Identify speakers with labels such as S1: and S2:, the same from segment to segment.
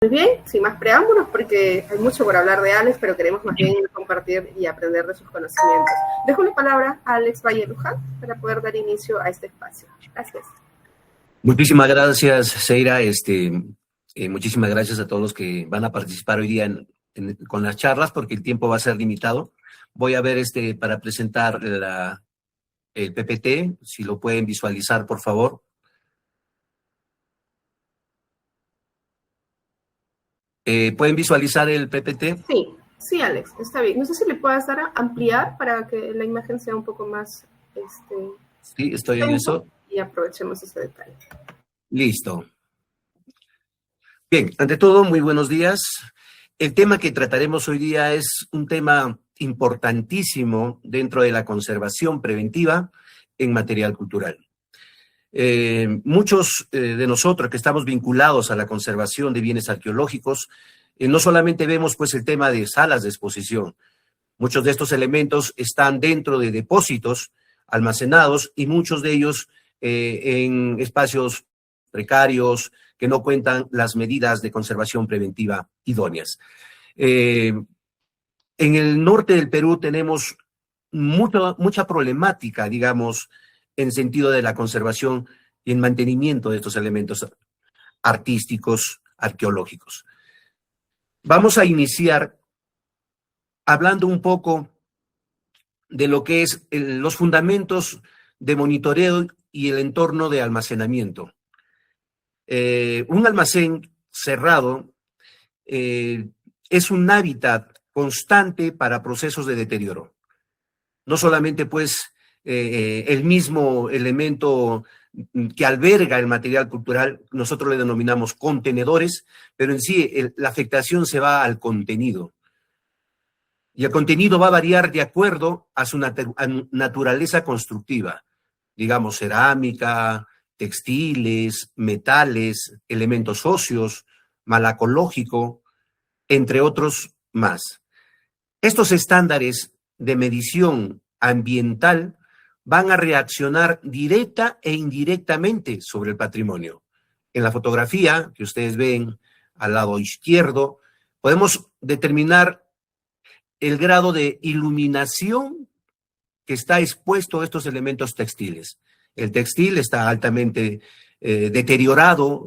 S1: Muy bien, sin más preámbulos, porque hay mucho por hablar de Alex, pero queremos más bien compartir y aprender de sus conocimientos. Dejo la palabra a Alex Valle Luján para poder dar inicio a este espacio. Gracias.
S2: Muchísimas gracias, Seira. Muchísimas gracias a todos los que van a participar hoy día con las charlas, porque el tiempo va a ser limitado. Voy a ver para presentar el PPT, si lo pueden visualizar, por favor. ¿Pueden visualizar el PPT?
S1: Sí, Alex, está bien. No sé si le puedas dar a ampliar para que la imagen sea un poco más...
S2: Sí, estoy en eso.
S1: Y aprovechemos ese detalle.
S2: Listo. Bien, ante todo, muy buenos días. El tema que trataremos hoy día es un tema importantísimo dentro de la conservación preventiva en material cultural. Muchos de nosotros que estamos vinculados a la conservación de bienes arqueológicos, no solamente vemos pues el tema de salas de exposición. Muchos de estos elementos están dentro de depósitos almacenados y muchos de ellos en espacios precarios que no cuentan las medidas de conservación preventiva idóneas. En el norte del Perú tenemos mucha problemática, digamos, en sentido de la conservación y el mantenimiento de estos elementos artísticos, arqueológicos. Vamos a iniciar hablando un poco de lo que es los fundamentos de monitoreo y el entorno de almacenamiento. Un almacén cerrado es un hábitat constante para procesos de deterioro. No solamente, pues, el mismo elemento que alberga el material cultural, nosotros le denominamos contenedores, pero en sí la afectación se va al contenido. Y el contenido va a variar de acuerdo a su naturaleza constructiva, digamos, cerámica, textiles, metales, elementos óseos, malacológico, entre otros más. Estos estándares de medición ambiental van a reaccionar directa e indirectamente sobre el patrimonio. En la fotografía que ustedes ven al lado izquierdo, podemos determinar el grado de iluminación que está expuesto a estos elementos textiles. El textil está altamente deteriorado,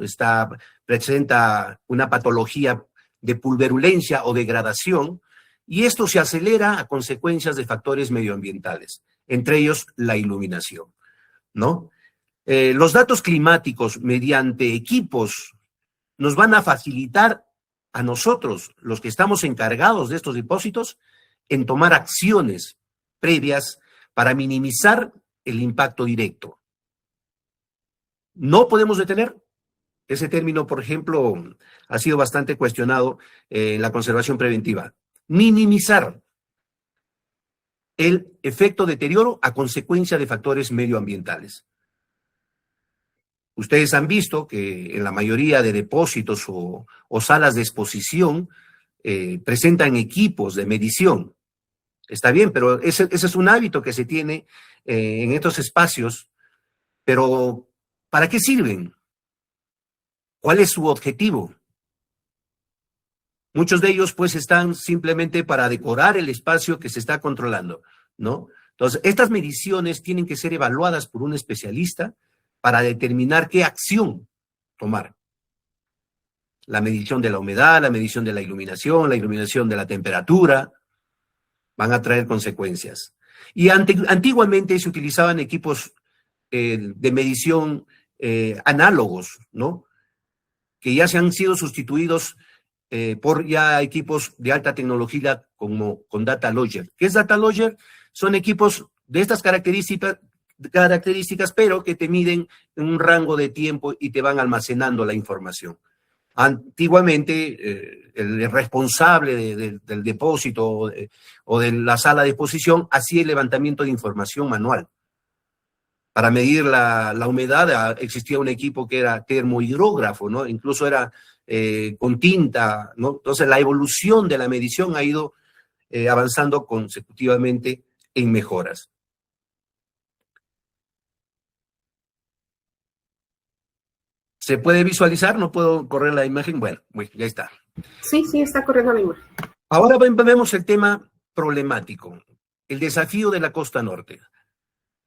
S2: presenta una patología de pulverulencia o degradación, y esto se acelera a consecuencias de factores medioambientales, entre ellos la iluminación, ¿no? Los datos climáticos mediante equipos nos van a facilitar a nosotros, los que estamos encargados de estos depósitos, en tomar acciones previas para minimizar el impacto directo. No podemos detener. Ese término, por ejemplo, ha sido bastante cuestionado en la conservación preventiva. Minimizar el efecto deterioro a consecuencia de factores medioambientales. Ustedes han visto que en la mayoría de depósitos o salas de exposición presentan equipos de medición. Está bien, pero ese es un hábito que se tiene en estos espacios, pero ¿para qué sirven? ¿Cuál es su objetivo? Muchos de ellos pues están simplemente para decorar el espacio que se está controlando, ¿no? Entonces, estas mediciones tienen que ser evaluadas por un especialista para determinar qué acción tomar. La medición de la humedad, la medición de la iluminación de la temperatura, van a traer consecuencias. Y antiguamente se utilizaban equipos de medición análogos, ¿no? Que ya se han sido sustituidos por ya equipos de alta tecnología como con Data Logger. ¿Qué es Data Logger? Son equipos de estas características, pero que te miden en un rango de tiempo y te van almacenando la información. Antiguamente, el responsable del depósito o de la sala de exposición hacía el levantamiento de información manual. Para medir la humedad existía un equipo que era termohidrógrafo, ¿no? Incluso era con tinta, ¿no? Entonces la evolución de la medición ha ido avanzando consecutivamente en mejoras. ¿Se puede visualizar? ¿No puedo correr la imagen? Bueno, ya está.
S1: Sí, sí, está corriendo la imagen.
S2: Ahora vemos el tema problemático, el desafío de la costa norte.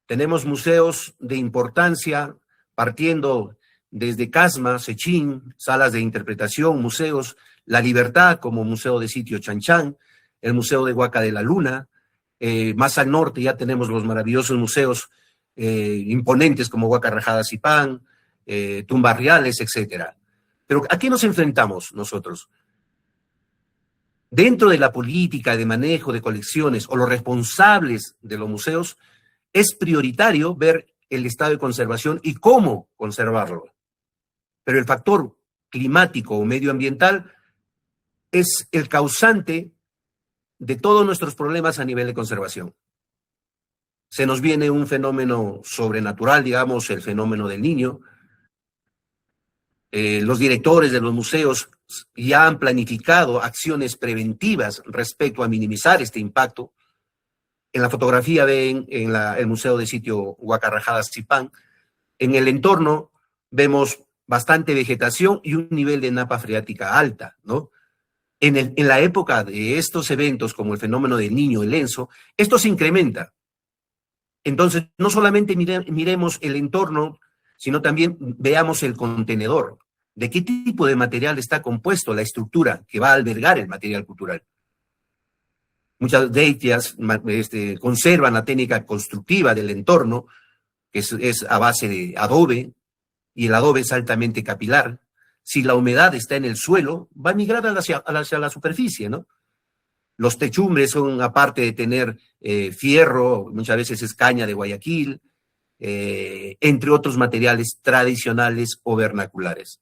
S2: Tenemos museos de importancia, partiendo desde Casma, Sechín, salas de interpretación, museos, La Libertad como Museo de Sitio Chan, el Museo de Huaca de la Luna. Más al norte ya tenemos los maravillosos museos imponentes como Huaca Rajada Zipán, Tumbas Reales, etc. Pero ¿a qué nos enfrentamos nosotros? Dentro de la política de manejo de colecciones o los responsables de los museos, es prioritario ver el estado de conservación y cómo conservarlo. Pero el factor climático o medioambiental es el causante de todos nuestros problemas a nivel de conservación. Se nos viene un fenómeno sobrenatural, digamos, el fenómeno del Niño. Los directores de los museos ya han planificado acciones preventivas respecto a minimizar este impacto. En la fotografía ven el Museo de Sitio Huaca Rajada Zipán. En el entorno vemos bastante vegetación y un nivel de napa freática alta, ¿no? En la época de estos eventos, como el fenómeno del Niño, el ENSO, esto se incrementa. Entonces, no solamente miremos el entorno, sino también veamos el contenedor. ¿De qué tipo de material está compuesto la estructura que va a albergar el material cultural? Muchas de ellas conservan la técnica constructiva del entorno, que es a base de adobe, y el adobe es altamente capilar. Si la humedad está en el suelo, va a migrar hacia la superficie, ¿no? Los techumbres son, aparte de tener fierro, muchas veces es caña de Guayaquil, entre otros materiales tradicionales o vernaculares.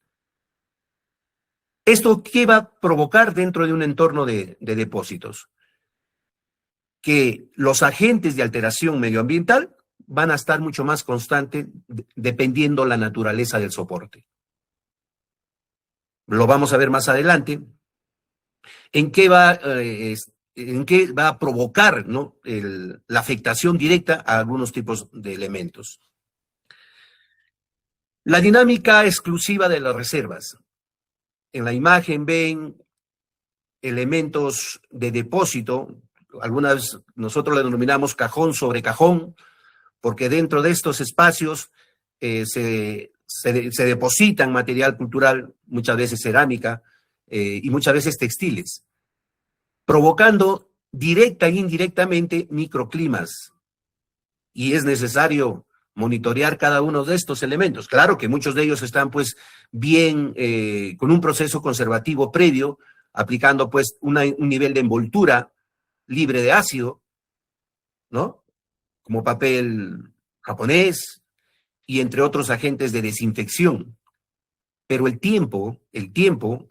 S2: ¿Esto qué va a provocar dentro de un entorno de depósitos? Que los agentes de alteración medioambiental van a estar mucho más constantes dependiendo la naturaleza del soporte. Lo vamos a ver más adelante. ¿En qué va a provocar, ¿no?, la afectación directa a algunos tipos de elementos? La dinámica exclusiva de las reservas. En la imagen ven elementos de depósito, algunas nosotros le denominamos cajón sobre cajón, porque dentro de estos espacios se depositan material cultural, muchas veces cerámica y muchas veces textiles, provocando directa e indirectamente microclimas. Y es necesario monitorear cada uno de estos elementos. Claro que muchos de ellos están pues bien, con un proceso conservativo previo, aplicando pues un nivel de envoltura libre de ácido, ¿no? Como papel japonés y entre otros agentes de desinfección. Pero el tiempo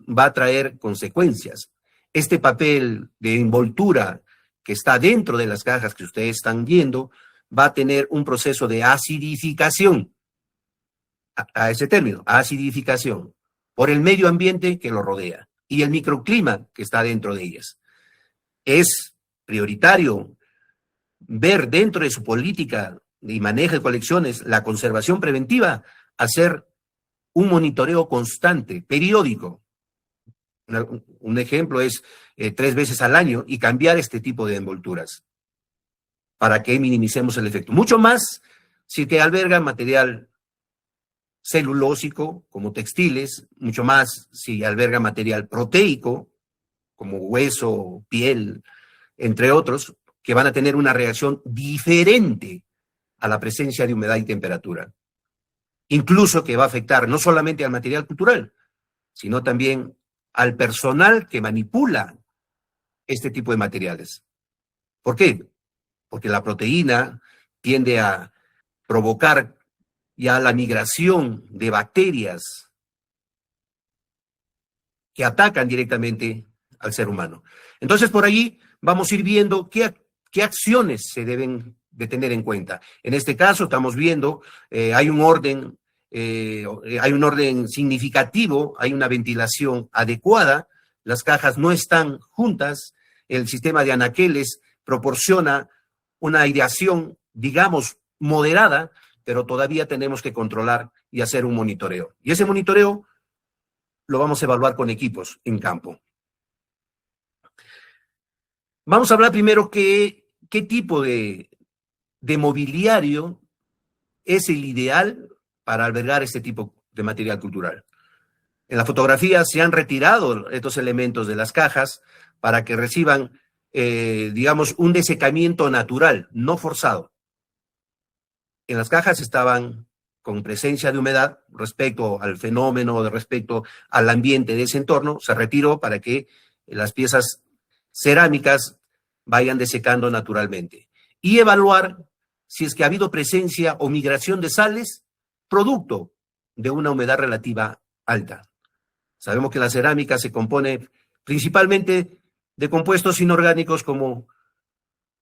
S2: va a traer consecuencias. Este papel de envoltura que está dentro de las cajas que ustedes están viendo va a tener un proceso de acidificación, a ese término, acidificación, por el medio ambiente que lo rodea y el microclima que está dentro de ellas. Es prioritario ver dentro de su política y manejo de colecciones la conservación preventiva, hacer un monitoreo constante, periódico. Un ejemplo es 3 veces al año y cambiar este tipo de envolturas para que minimicemos el efecto. Mucho más si te alberga material celulósico, como textiles, mucho más si alberga material proteico, como hueso, piel, entre otros, que van a tener una reacción diferente a la presencia de humedad y temperatura. Incluso que va a afectar no solamente al material cultural, sino también al personal que manipula este tipo de materiales. ¿Por qué? Porque la proteína tiende a provocar ya la migración de bacterias que atacan directamente al ser humano. Entonces, por allí vamos a ir viendo qué acciones se deben de tener en cuenta. En este caso, estamos viendo, hay un orden significativo, hay una ventilación adecuada, las cajas no están juntas, el sistema de anaqueles proporciona una aireación, digamos, moderada, pero todavía tenemos que controlar y hacer un monitoreo. Y ese monitoreo lo vamos a evaluar con equipos en campo. Vamos a hablar primero qué tipo de mobiliario es el ideal para albergar este tipo de material cultural. En la fotografía se han retirado estos elementos de las cajas para que reciban, digamos, un desecamiento natural, no forzado. En las cajas estaban con presencia de humedad respecto al fenómeno, respecto al ambiente de ese entorno, se retiró para que las piezas cerámicas vayan desecando naturalmente. Y evaluar si es que ha habido presencia o migración de sales producto de una humedad relativa alta. Sabemos que la cerámica se compone principalmente de compuestos inorgánicos como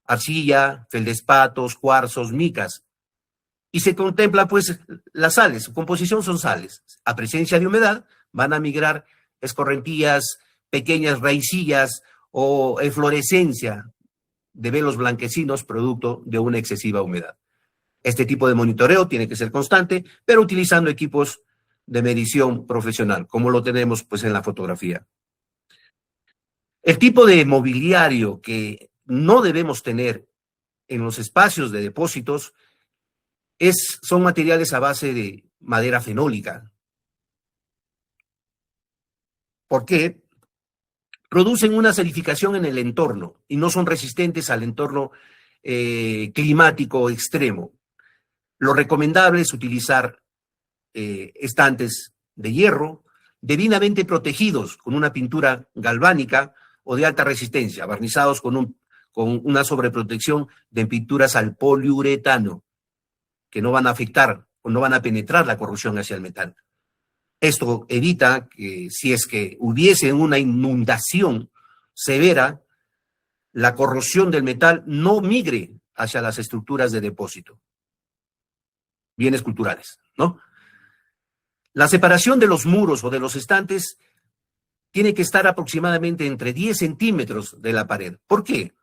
S2: arcilla, feldespatos, cuarzos, micas. Y se contempla, pues, las sales. Su composición son sales. A presencia de humedad van a migrar escorrentías, pequeñas raicillas o eflorescencia de velos blanquecinos producto de una excesiva humedad. Este tipo de monitoreo tiene que ser constante, pero utilizando equipos de medición profesional, como lo tenemos, pues, en la fotografía. El tipo de mobiliario que no debemos tener en los espacios de depósitos son materiales a base de madera fenólica. ¿Por qué? Producen una acidificación en el entorno y no son resistentes al entorno climático extremo. Lo recomendable es utilizar estantes de hierro debidamente protegidos con una pintura galvánica o de alta resistencia, barnizados con una sobreprotección de pinturas al poliuretano, que no van a afectar o no van a penetrar la corrosión hacia el metal. Esto evita que, si es que hubiese una inundación severa, la corrosión del metal no migre hacia las estructuras de depósito. Bienes culturales, ¿no? La separación de los muros o de los estantes tiene que estar aproximadamente entre 10 centímetros de la pared. ¿Por qué?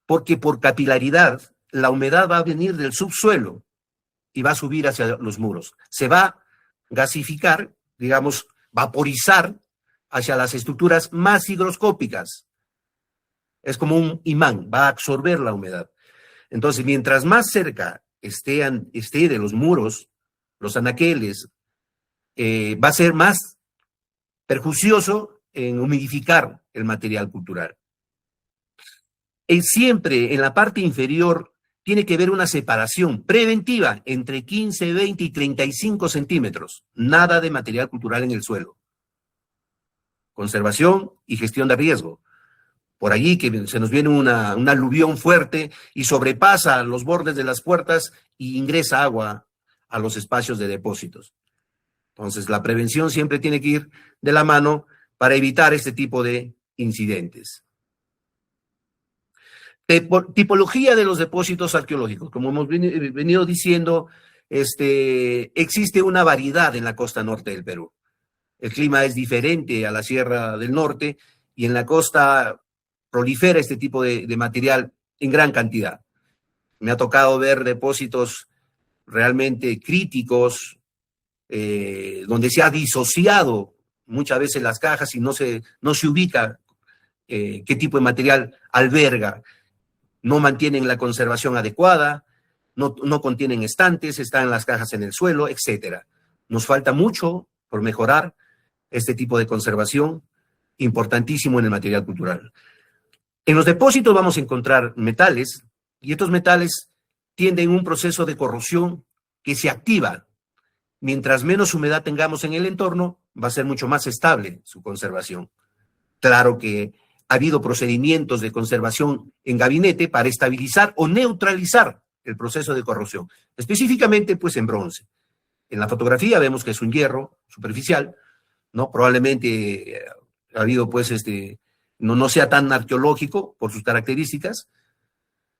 S2: Porque por capilaridad la humedad va a venir del subsuelo y va a subir hacia los muros. Se va a gasificar, digamos, vaporizar hacia las estructuras más higroscópicas. Es como un imán, va a absorber la humedad. Entonces, mientras más cerca esté de los muros, los anaqueles, va a ser más perjuicioso en humidificar el material cultural. Siempre en la parte inferior tiene que haber una separación preventiva entre 15, 20 y 35 centímetros. Nada de material cultural en el suelo. Conservación y gestión de riesgo. Por allí que se nos viene una aluvión fuerte y sobrepasa los bordes de las puertas y ingresa agua a los espacios de depósitos. Entonces, la prevención siempre tiene que ir de la mano para evitar este tipo de incidentes. Tipología de los depósitos arqueológicos. Como hemos venido diciendo, existe una variedad en la costa norte del Perú. El clima es diferente a la Sierra del Norte y en la costa prolifera este tipo de material en gran cantidad. Me ha tocado ver depósitos realmente críticos, donde se ha disociado muchas veces las cajas y no se ubica qué tipo de material alberga. No mantienen la conservación adecuada, no contienen estantes, están las cajas en el suelo, etc. Nos falta mucho por mejorar este tipo de conservación, importantísimo en el material cultural. En los depósitos vamos a encontrar metales, y estos metales tienden un proceso de corrosión que se activa. Mientras menos humedad tengamos en el entorno, va a ser mucho más estable su conservación. Claro que ha habido procedimientos de conservación en gabinete para estabilizar o neutralizar el proceso de corrosión, específicamente pues en bronce. En la fotografía vemos que es un hierro superficial, ¿no? Probablemente ha habido pues no sea tan arqueológico por sus características,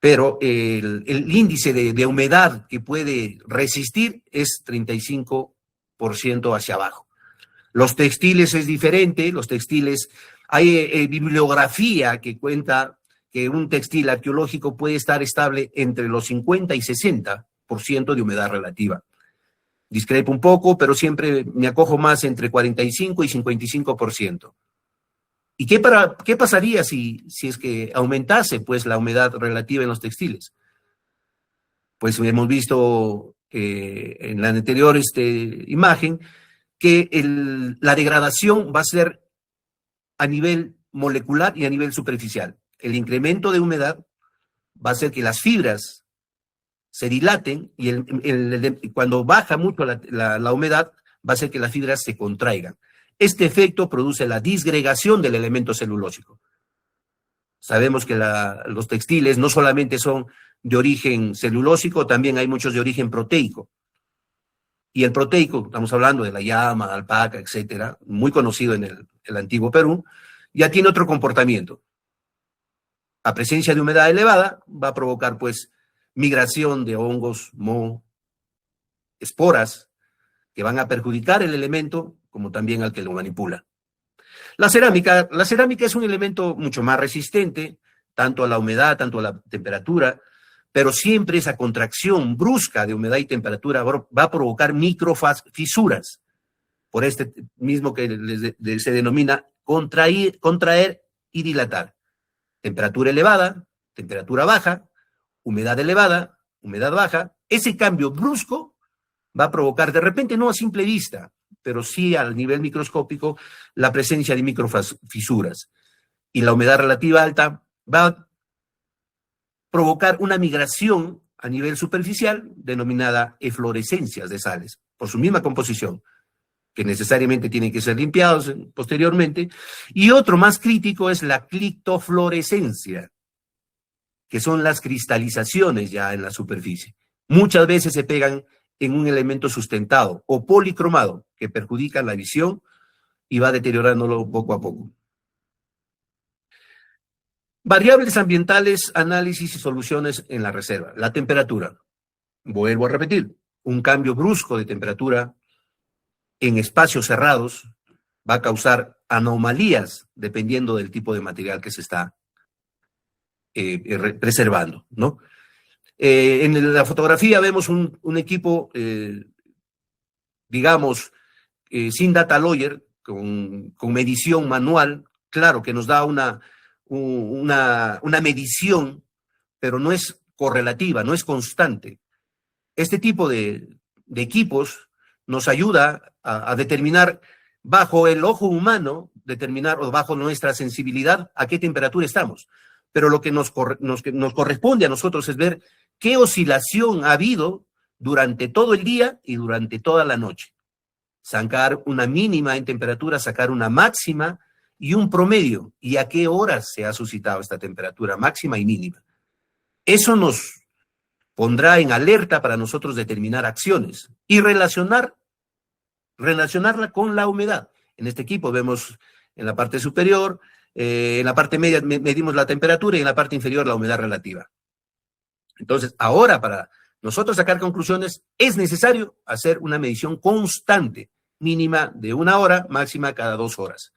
S2: pero el índice de humedad que puede resistir es 35% hacia abajo. Los textiles es diferente, los textiles, hay bibliografía que cuenta que un textil arqueológico puede estar estable entre los 50 y 60% de humedad relativa. Discrepo un poco, pero siempre me acojo más entre 45 y 55%. ¿Y qué pasaría si es que aumentase pues la humedad relativa en los textiles? Pues hemos visto en la anterior imagen que la degradación va a ser a nivel molecular y a nivel superficial. El incremento de humedad va a hacer que las fibras se dilaten y cuando baja mucho la humedad va a hacer que las fibras se contraigan. Este efecto produce la disgregación del elemento celulósico. Sabemos que los textiles no solamente son de origen celulósico, también hay muchos de origen proteico. Y el proteico, estamos hablando de la llama, alpaca, etcétera, muy conocido en el antiguo Perú, ya tiene otro comportamiento. A presencia de humedad elevada va a provocar, pues, migración de hongos, moho, esporas, que van a perjudicar el elemento, como también al que lo manipula. La cerámica es un elemento mucho más resistente, tanto a la humedad, tanto a la temperatura, pero siempre esa contracción brusca de humedad y temperatura va a provocar microfisuras, por este mismo que se denomina contraer y dilatar. Temperatura elevada, temperatura baja, humedad elevada, humedad baja. Ese cambio brusco va a provocar, de repente no a simple vista, pero sí al nivel microscópico, la presencia de microfisuras. Y la humedad relativa alta va a provocar una migración a nivel superficial denominada eflorescencias de sales, por su misma composición, que necesariamente tienen que ser limpiados posteriormente. Y otro más crítico es la clictofluorescencia, que son las cristalizaciones ya en la superficie. Muchas veces se pegan en un elemento sustentado o policromado, que perjudica la visión y va deteriorándolo poco a poco. Variables ambientales, análisis y soluciones en la reserva. La temperatura. Vuelvo a repetir, un cambio brusco de temperatura en espacios cerrados va a causar anomalías dependiendo del tipo de material que se está preservando, ¿no? En la fotografía vemos un equipo, digamos, sin data logger, con medición manual, claro que nos da una medición, pero no es correlativa, no es constante. Este tipo de equipos nos ayuda a determinar bajo el ojo humano, o bajo nuestra sensibilidad, a qué temperatura estamos. Pero lo que nos corresponde a nosotros es ver qué oscilación ha habido durante todo el día y durante toda la noche. Sacar una mínima en temperatura, sacar una máxima y un promedio, y a qué horas se ha suscitado esta temperatura máxima y mínima. Eso nos pondrá en alerta para nosotros determinar acciones y relacionarla con la humedad. En este equipo vemos en la parte superior, en la parte media medimos la temperatura y en la parte inferior la humedad relativa. Entonces, ahora para nosotros sacar conclusiones es necesario hacer una medición constante, mínima de 1 hora, máxima cada 2 horas.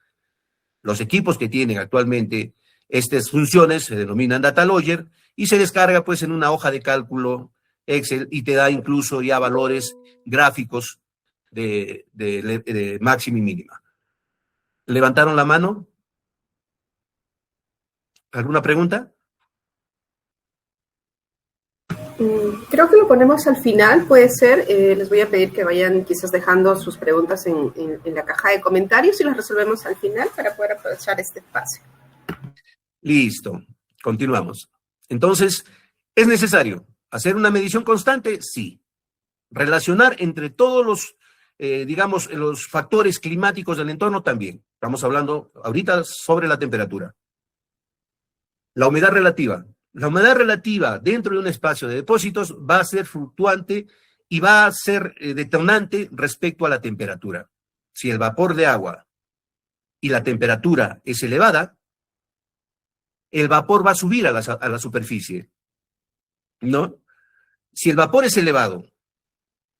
S2: Los equipos que tienen actualmente estas funciones se denominan data logger y se descarga pues en una hoja de cálculo Excel y te da incluso ya valores gráficos de máxima y mínima. ¿Levantaron la mano? ¿Alguna pregunta?
S1: Creo que lo ponemos al final, puede ser. Les voy a pedir que vayan quizás dejando sus preguntas en la caja de comentarios y las resolvemos al final para poder aprovechar este espacio.
S2: Listo, continuamos. Entonces, ¿es necesario hacer una medición constante? Sí. Relacionar entre todos los, digamos, los factores climáticos del entorno también. Estamos hablando ahorita sobre la temperatura. La humedad relativa. La humedad relativa dentro de un espacio de depósitos va a ser fluctuante y va a ser detonante respecto a la temperatura. Si el vapor de agua y la temperatura es elevada, el vapor va a subir a la superficie, ¿no? Si el vapor es elevado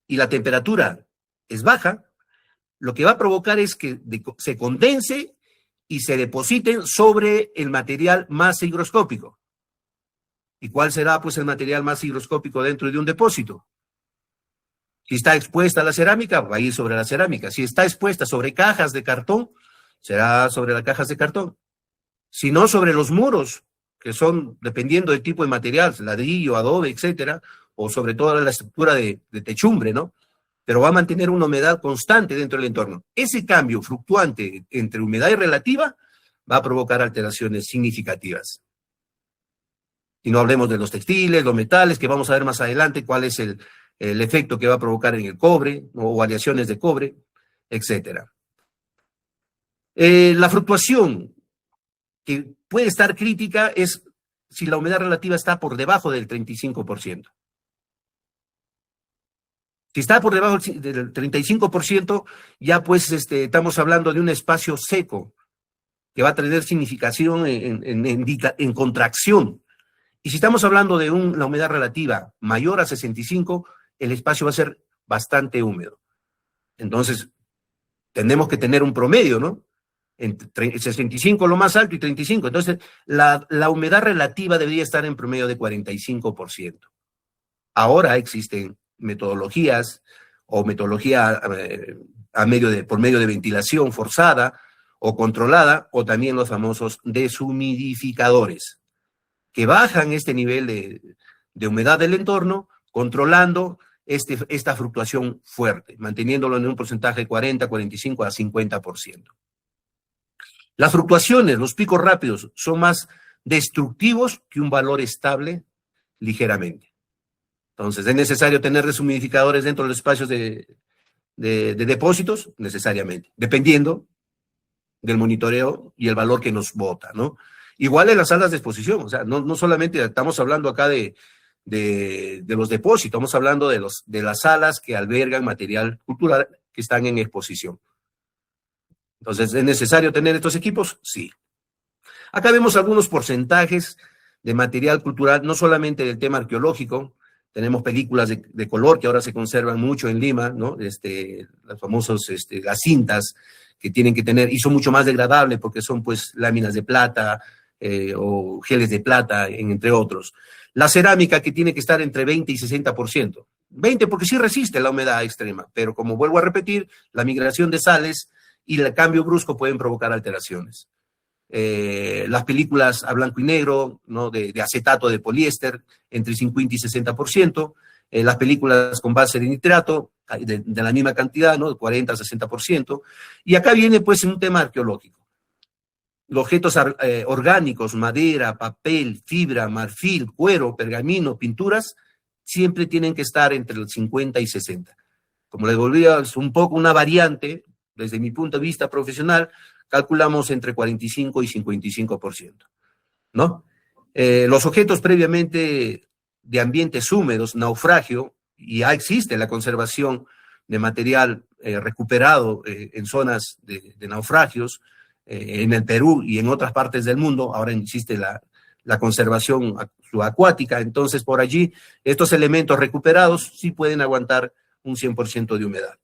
S2: y la temperatura es baja, lo que va a provocar es que se condense y se depositen sobre el material más higroscópico. ¿Y cuál será, pues, el material más higroscópico dentro de un depósito? Si está expuesta a la cerámica, va a ir sobre la cerámica. Si está expuesta sobre cajas de cartón, será sobre las cajas de cartón. Si no, sobre los muros, que son, dependiendo del tipo de material, ladrillo, adobe, etcétera, o sobre toda la estructura de techumbre, ¿no? Pero va a mantener una humedad constante dentro del entorno. Ese cambio fluctuante entre humedad y relativa va a provocar alteraciones significativas. Y no hablemos de los textiles, los metales, que vamos a ver más adelante cuál es el efecto que va a provocar en el cobre, o aleaciones de cobre, etcétera. La fluctuación que puede estar crítica es si la humedad relativa está por debajo del 35%. Si está por debajo del 35%, ya pues estamos hablando de un espacio seco que va a tener significación en contracción. Y si estamos hablando de una humedad relativa mayor a 65, el espacio va a ser bastante húmedo. Entonces, tenemos que tener un promedio, ¿no? Entre 65 lo más alto y 35. Entonces, la humedad relativa debería estar en promedio de 45%. Ahora existen metodologías o metodología por medio de ventilación forzada o controlada, o también los famosos deshumidificadores, que bajan este nivel de humedad del entorno, controlando esta fluctuación fuerte, manteniéndolo en un porcentaje de 40, 45 a 50%. Las fluctuaciones, los picos rápidos, son más destructivos que un valor estable ligeramente. Entonces, ¿es necesario tener deshumidificadores dentro de los espacios de depósitos? Necesariamente, dependiendo del monitoreo y el valor que nos bota, ¿no? Igual en las salas de exposición, o sea, no solamente estamos hablando acá de los depósitos, estamos hablando de las salas que albergan material cultural que están en exposición. Entonces, ¿es necesario tener estos equipos? Sí. Acá vemos algunos porcentajes de material cultural, no solamente del tema arqueológico. Tenemos películas de color que ahora se conservan mucho en Lima, ¿no? Las famosas, las cintas que tienen que tener, y son mucho más degradables porque son pues láminas de plata o geles de plata, entre otros. La cerámica, que tiene que estar entre 20 y 60%. 20 porque sí resiste la humedad extrema, pero como vuelvo a repetir, la migración de sales y el cambio brusco pueden provocar alteraciones. Las películas a blanco y negro, ¿no? de acetato de poliéster, entre 50 y 60%. Las películas con base de nitrato, de la misma cantidad, ¿no? De 40 a 60%. Y acá viene pues un tema arqueológico. Los objetos orgánicos, madera, papel, fibra, marfil, cuero, pergamino, pinturas, siempre tienen que estar entre el 50 y 60. Como les volvía, es un poco una variante, desde mi punto de vista profesional, calculamos entre 45 y 55%, ¿no? Los objetos previamente de ambientes húmedos, naufragio, y ya existe la conservación de material recuperado en zonas de naufragios, en el Perú y en otras partes del mundo. Ahora existe la conservación subacuática, entonces por allí estos elementos recuperados sí pueden aguantar un 100% de humedad.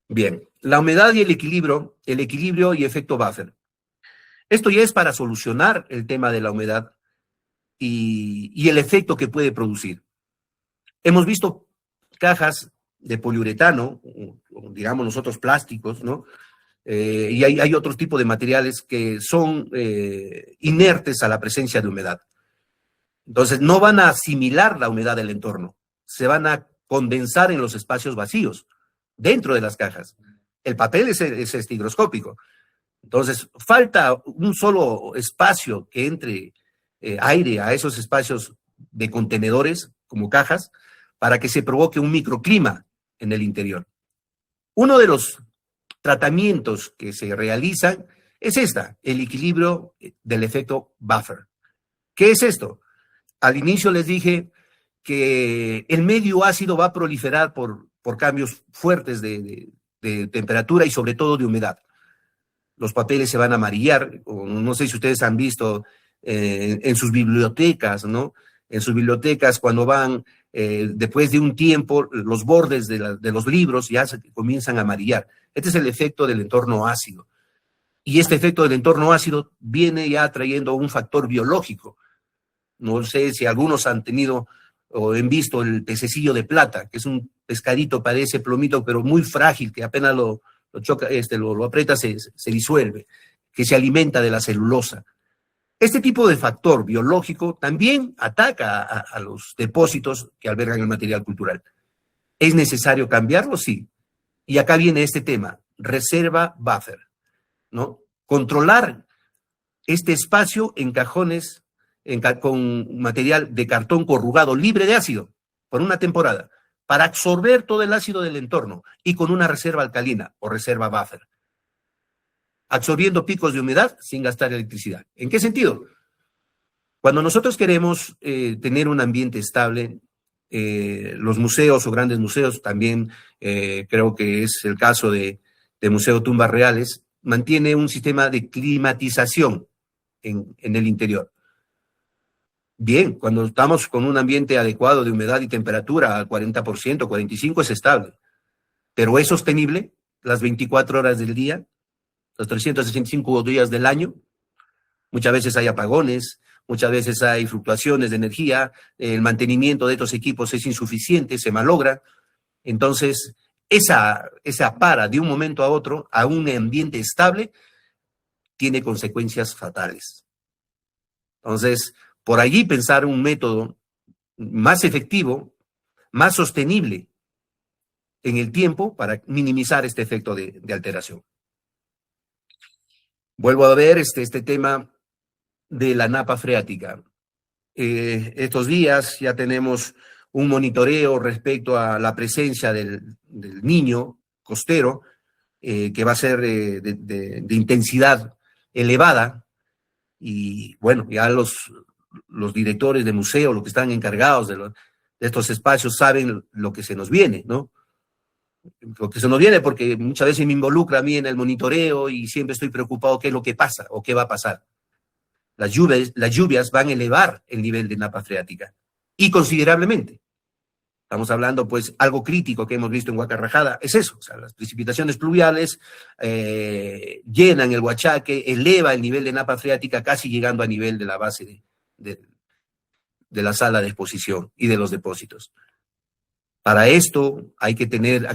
S2: Bien, la humedad y el equilibrio y efecto buffer. Esto ya es para solucionar el tema de la humedad y el efecto que puede producir. Hemos visto cajas de poliuretano, o digamos nosotros plásticos, ¿no? Y hay otro tipo de materiales que son inertes a la presencia de humedad. Entonces, no van a asimilar la humedad del entorno, se van a condensar en los espacios vacíos, dentro de las cajas. El papel es higroscópico. Entonces, falta un solo espacio que entre aire a esos espacios de contenedores, como cajas, para que se provoque un microclima en el interior. Uno de los tratamientos que se realizan es el equilibrio del efecto buffer. ¿Qué es esto? Al inicio les dije que el medio ácido va a proliferar por cambios fuertes de temperatura y sobre todo de humedad. Los papeles se van a amarillar, no sé si ustedes han visto en sus bibliotecas, ¿no? En sus bibliotecas, cuando van, después de un tiempo, los bordes de los libros ya se comienzan a amarillar. Este es el efecto del entorno ácido. Y este efecto del entorno ácido viene ya trayendo un factor biológico. No sé si algunos han tenido o han visto el pececillo de plata, que es un pescadito, parece plomito, pero muy frágil, que apenas lo choca, lo aprieta, se disuelve, que se alimenta de la celulosa. Este tipo de factor biológico también ataca a los depósitos que albergan el material cultural. ¿Es necesario cambiarlo? Sí. Y acá viene este tema, reserva buffer, ¿no? Controlar este espacio en cajones con material de cartón corrugado libre de ácido por una temporada, para absorber todo el ácido del entorno y con una reserva alcalina o reserva buffer, absorbiendo picos de humedad sin gastar electricidad. ¿En qué sentido? Cuando nosotros queremos tener un ambiente estable, los museos o grandes museos, también creo que es el caso de Museo Tumbas Reales, mantiene un sistema de climatización en el interior. Bien, cuando estamos con un ambiente adecuado de humedad y temperatura al 40%, 45% es estable. Pero ¿es sostenible las 24 horas del día, los 365 días del año? Muchas veces hay apagones, muchas veces hay fluctuaciones de energía, el mantenimiento de estos equipos es insuficiente, se malogra. Entonces, esa para de un momento a otro a un ambiente estable tiene consecuencias fatales. Entonces, por allí pensar un método más efectivo, más sostenible en el tiempo para minimizar este efecto de alteración. Vuelvo a ver este tema de la napa freática. Estos días ya tenemos un monitoreo respecto a la presencia del niño costero, que va a ser de intensidad elevada, y bueno, ya los directores de museo, los que están encargados de estos espacios, saben lo que se nos viene, ¿no? Lo que se nos viene, porque muchas veces me involucra a mí en el monitoreo y siempre estoy preocupado qué es lo que pasa o qué va a pasar. Las lluvias van a elevar el nivel de napa freática, y considerablemente. Estamos hablando, pues, algo crítico que hemos visto en Huaca Rajada, es eso, o sea, las precipitaciones pluviales llenan el Huachaque, eleva el nivel de napa freática casi llegando a nivel de la base de la sala de exposición y de los depósitos. Para esto hay que tener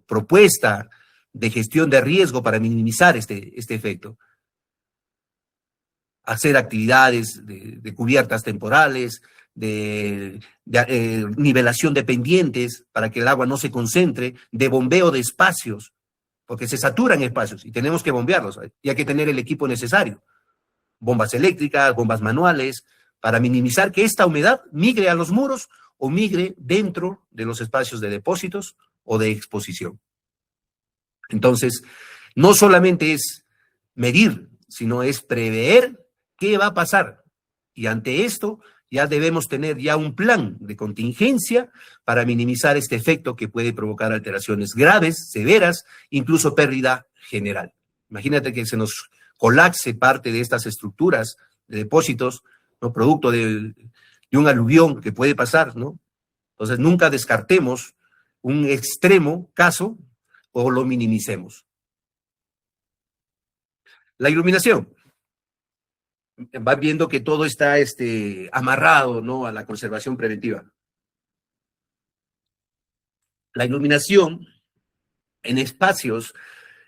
S2: propuesta de gestión de riesgo para minimizar este efecto. Hacer actividades de cubiertas temporales, de nivelación de pendientes para que el agua no se concentre, de bombeo de espacios, porque se saturan espacios y tenemos que bombearlos, y hay que tener el equipo necesario. Bombas eléctricas, bombas manuales, para minimizar que esta humedad migre a los muros o migre dentro de los espacios de depósitos o de exposición. Entonces, no solamente es medir, sino es prever qué va a pasar. Y ante esto, ya debemos tener ya un plan de contingencia para minimizar este efecto que puede provocar alteraciones graves, severas, incluso pérdida general. Imagínate que se nos colapse parte de estas estructuras de depósitos, ¿no? Producto de un aluvión que puede pasar, ¿no? Entonces, nunca descartemos un extremo caso o lo minimicemos. La iluminación. Va viendo que todo está amarrado, ¿no?, a la conservación preventiva. La iluminación en espacios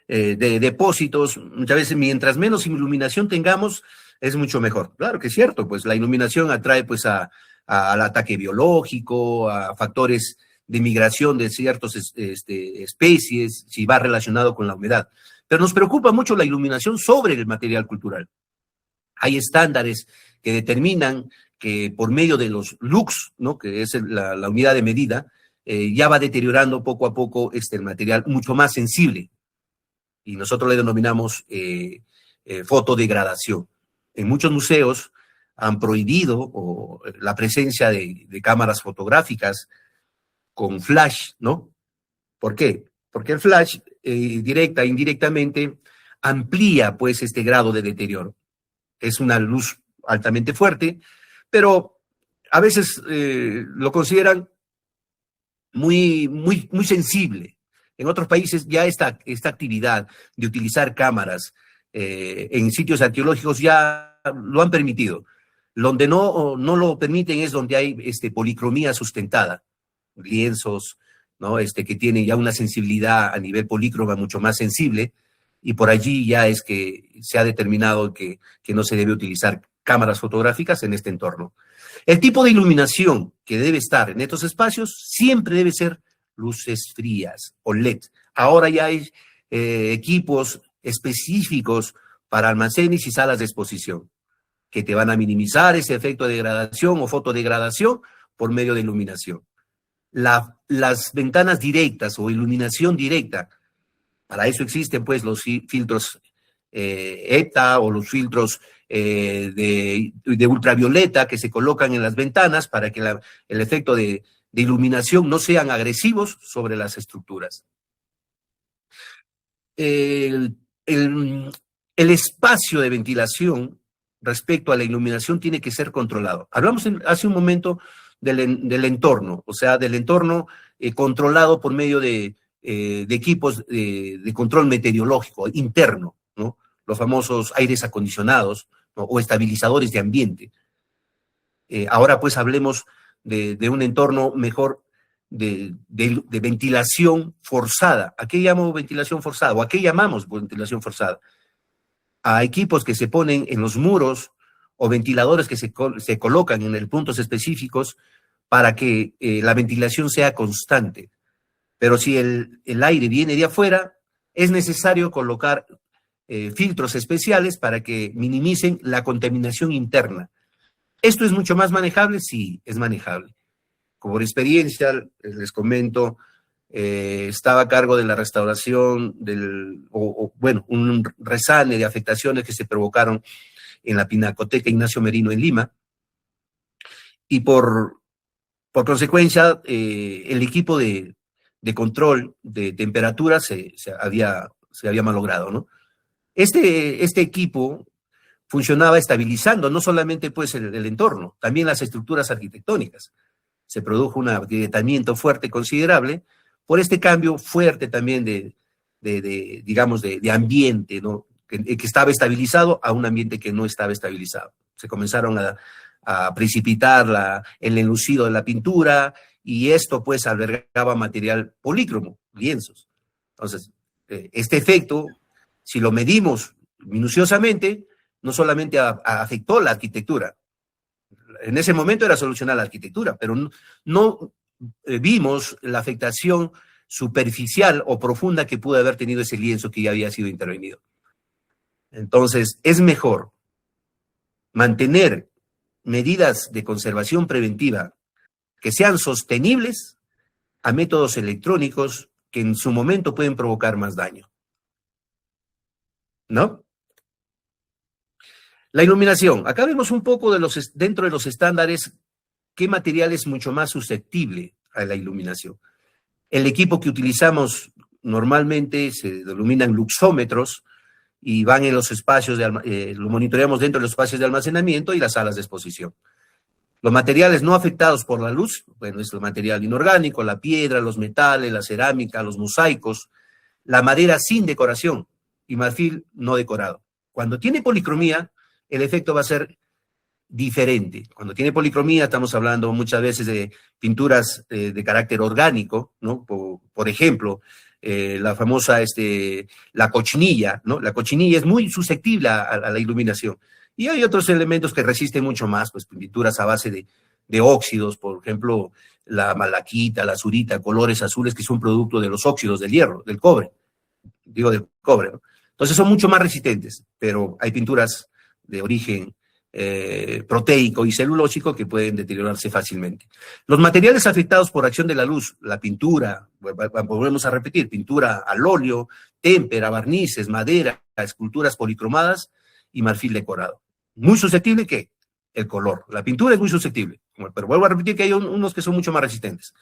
S2: de depósitos, muchas veces mientras menos iluminación tengamos, es mucho mejor. Claro que es cierto, pues la iluminación atrae pues al ataque biológico, a factores de migración de ciertas especies, si va relacionado con la humedad. Pero nos preocupa mucho la iluminación sobre el material cultural. Hay estándares que determinan que por medio de los lux, ¿no?, que es la unidad de medida, ya va deteriorando poco a poco el material mucho más sensible. Y nosotros le denominamos fotodegradación. En muchos museos han prohibido la presencia de cámaras fotográficas con flash, ¿no? ¿Por qué? Porque el flash, directa e indirectamente, amplía pues este grado de deterioro. Es una luz altamente fuerte, pero a veces lo consideran muy sensible. En otros países ya esta actividad de utilizar cámaras en sitios arqueológicos ya lo han permitido. Donde no lo permiten es donde hay policromía sustentada, lienzos, ¿no? Que tienen ya una sensibilidad a nivel polícroma mucho más sensible, y por allí ya es que se ha determinado que no se debe utilizar cámaras fotográficas en este entorno. El tipo de iluminación que debe estar en estos espacios siempre debe ser luces frías o LED. Ahora ya hay equipos específicos para almacenes y salas de exposición que te van a minimizar ese efecto de degradación o fotodegradación por medio de iluminación. Las ventanas directas o iluminación directa, para eso existen pues los filtros ETA o los filtros de ultravioleta que se colocan en las ventanas para que el efecto de iluminación no sean agresivos sobre las estructuras. El espacio de ventilación respecto a la iluminación tiene que ser controlado. Hablamos hace un momento del entorno, o sea, del entorno controlado por medio de equipos de control meteorológico interno, ¿no? Los famosos aires acondicionados, ¿no? O estabilizadores de ambiente. Ahora pues hablemos de un entorno mejor de ventilación forzada. ¿A qué llamo ventilación forzada? ¿O a qué llamamos ventilación forzada? A equipos que se ponen en los muros o ventiladores que se colocan en puntos específicos para que la ventilación sea constante. Pero si el aire viene de afuera, es necesario colocar filtros especiales para que minimicen la contaminación interna. ¿Esto es mucho más manejable? Sí, es manejable. Por experiencia, les comento, estaba a cargo de la restauración un resane de afectaciones que se provocaron en la Pinacoteca Ignacio Merino en Lima, y por consecuencia el equipo de control de temperatura se había malogrado, ¿no? Este equipo funcionaba estabilizando no solamente pues el entorno, también las estructuras arquitectónicas. Se produjo un agrietamiento fuerte, considerable, por este cambio fuerte también de ambiente, ¿no? Que estaba estabilizado a un ambiente que no estaba estabilizado. Se comenzaron a precipitar el enlucido de la pintura, y esto pues albergaba material polícromo, lienzos. Entonces, este efecto, si lo medimos minuciosamente, no solamente afectó la arquitectura. En ese momento era solucionar la arquitectura, pero no vimos la afectación superficial o profunda que pudo haber tenido ese lienzo que ya había sido intervenido. Entonces, es mejor mantener medidas de conservación preventiva que sean sostenibles a métodos electrónicos que en su momento pueden provocar más daño, ¿no? La iluminación. Acá vemos un poco dentro de los estándares qué material es mucho más susceptible a la iluminación. El equipo que utilizamos normalmente se denominan luxómetros y van en los espacios, lo monitoreamos dentro de los espacios de almacenamiento y las salas de exposición. Los materiales no afectados por la luz, bueno, es el material inorgánico, la piedra, los metales, la cerámica, los mosaicos, la madera sin decoración y marfil no decorado. Cuando tiene policromía, el efecto va a ser diferente. Cuando tiene policromía, estamos hablando muchas veces de pinturas de carácter orgánico, ¿no? Por ejemplo, la famosa, la cochinilla, ¿no? La cochinilla es muy susceptible a la iluminación. Y hay otros elementos que resisten mucho más, pues pinturas a base de óxidos, por ejemplo, la malaquita, la azurita, colores azules que son producto de los óxidos del hierro, del cobre, del cobre, ¿no? Entonces son mucho más resistentes, pero hay pinturas de origen proteico y celulósico que pueden deteriorarse fácilmente. Los materiales afectados por acción de la luz, la pintura, volvemos a repetir, pintura al óleo, témpera, barnices, madera, esculturas policromadas y marfil decorado. Muy susceptible que el color. La pintura es muy susceptible, pero vuelvo a repetir que hay unos que son mucho más resistentes.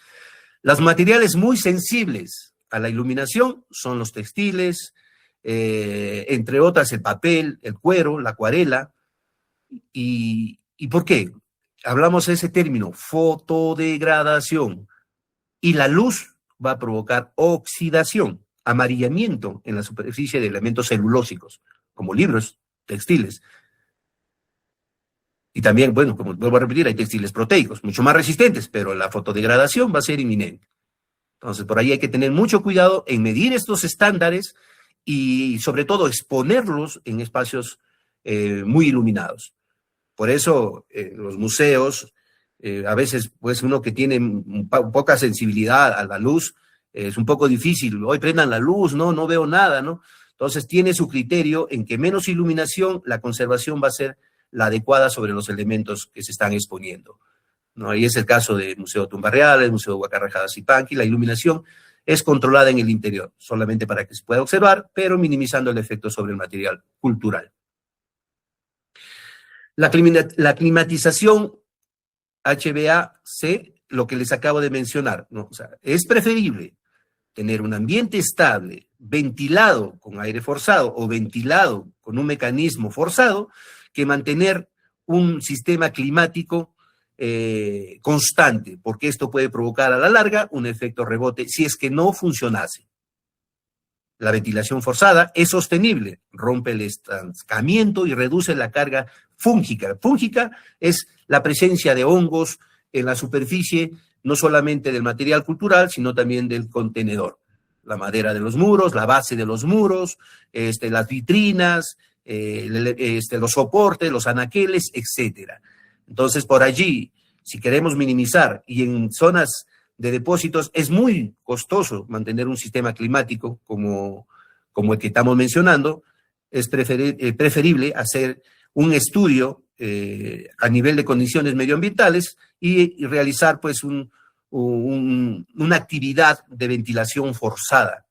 S2: Los materiales muy sensibles a la iluminación son los textiles, entre otras el papel, el cuero, la acuarela. ¿Y por qué? Hablamos de ese término, fotodegradación. Y la luz va a provocar oxidación, amarillamiento en la superficie de elementos celulósicos, como libros, textiles. Y también, bueno, como vuelvo a repetir, hay textiles proteicos, mucho más resistentes, pero la fotodegradación va a ser inminente. Entonces, por ahí hay que tener mucho cuidado en medir estos estándares y, sobre todo, exponerlos en espacios muy iluminados. Por eso, los museos, a veces, pues, uno que tiene poca sensibilidad a la luz, es un poco difícil. Hoy prendan la luz, no veo nada, ¿no? Entonces, tiene su criterio en que menos iluminación, la conservación va a ser la adecuada sobre los elementos que se están exponiendo, ¿no? Y es el caso del Museo Tumba Real, el Museo Huacarrajada Zipanqui. La iluminación es controlada en el interior, solamente para que se pueda observar, pero minimizando el efecto sobre el material cultural. La climatización HVAC, lo que les acabo de mencionar, ¿no? O sea, es preferible tener un ambiente estable, ventilado con aire forzado o ventilado con un mecanismo forzado, que mantener un sistema climático constante, porque esto puede provocar a la larga un efecto rebote si es que no funcionase. La ventilación forzada es sostenible, rompe el estancamiento y reduce la carga fúngica. Fúngica es la presencia de hongos en la superficie, no solamente del material cultural, sino también del contenedor. La madera de los muros, la base de los muros, las vitrinas, los soportes, los anaqueles, etc. Entonces, por allí, si queremos minimizar, y en zonas de depósitos es muy costoso mantener un sistema climático como el que estamos mencionando, es preferible hacer un estudio a nivel de condiciones medioambientales y realizar pues una actividad de ventilación forzada.